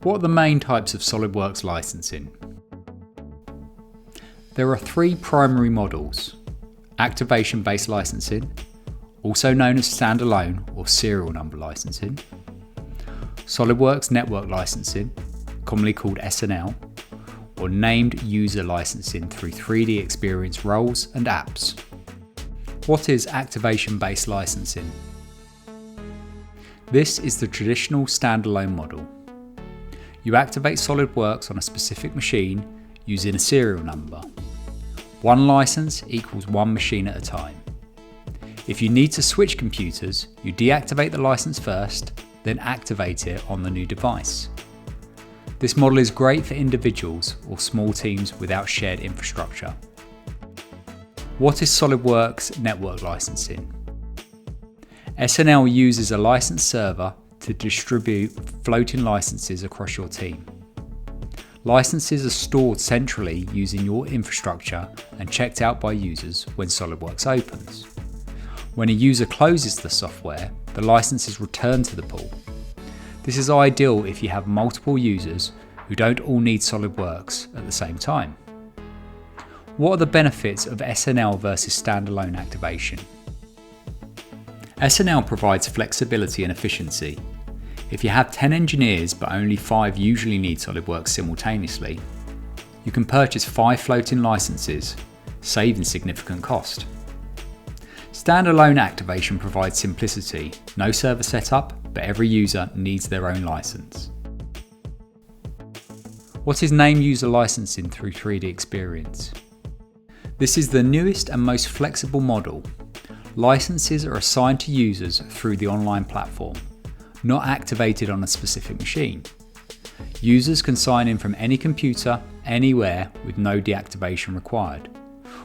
What are the main types of SOLIDWORKS licensing? There are three primary models: activation-based licensing, also known as standalone or serial number licensing; SOLIDWORKS network licensing, commonly called S&L, or named user licensing through 3D experience roles and apps. What is activation-based licensing? This is the traditional standalone model. You activate SOLIDWORKS on a specific machine using a serial number. One license equals one machine at a time. If you need to switch computers, you deactivate the license first, then activate it on the new device. This model is great for individuals or small teams without shared infrastructure. What is SOLIDWORKS network licensing? S&L uses a license server to distribute floating licenses across your team. Licenses are stored centrally using your infrastructure and checked out by users when SOLIDWORKS opens. When a user closes the software, the license is returned to the pool. This is ideal if you have multiple users who don't all need SOLIDWORKS at the same time. What are the benefits of S&L versus standalone activation? S&L provides flexibility and efficiency. If you have 10 engineers but only 5 usually need SOLIDWORKS simultaneously, you can purchase 5 floating licenses, saving significant cost. Standalone activation provides simplicity, no server setup, but every user needs their own license. What is name user licensing through 3D experience? This is the newest and most flexible model. Licenses are assigned to users through the online platform, not activated on a specific machine. Users can sign in from any computer, anywhere, with no deactivation required.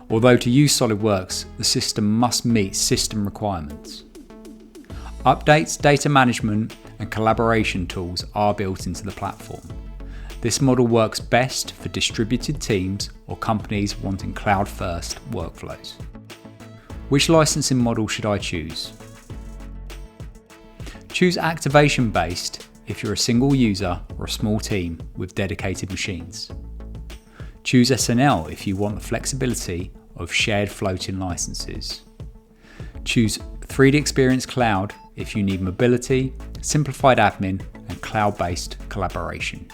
Although to use SOLIDWORKS, the system must meet system requirements. Updates, data management, and collaboration tools are built into the platform. This model works best for distributed teams or companies wanting cloud-first workflows. Which licensing model should I choose? Choose activation-based if you're a single user or a small team with dedicated machines. Choose S&L if you want the flexibility of shared floating licenses. Choose 3D Experience Cloud if you need mobility, simplified admin, and cloud-based collaboration.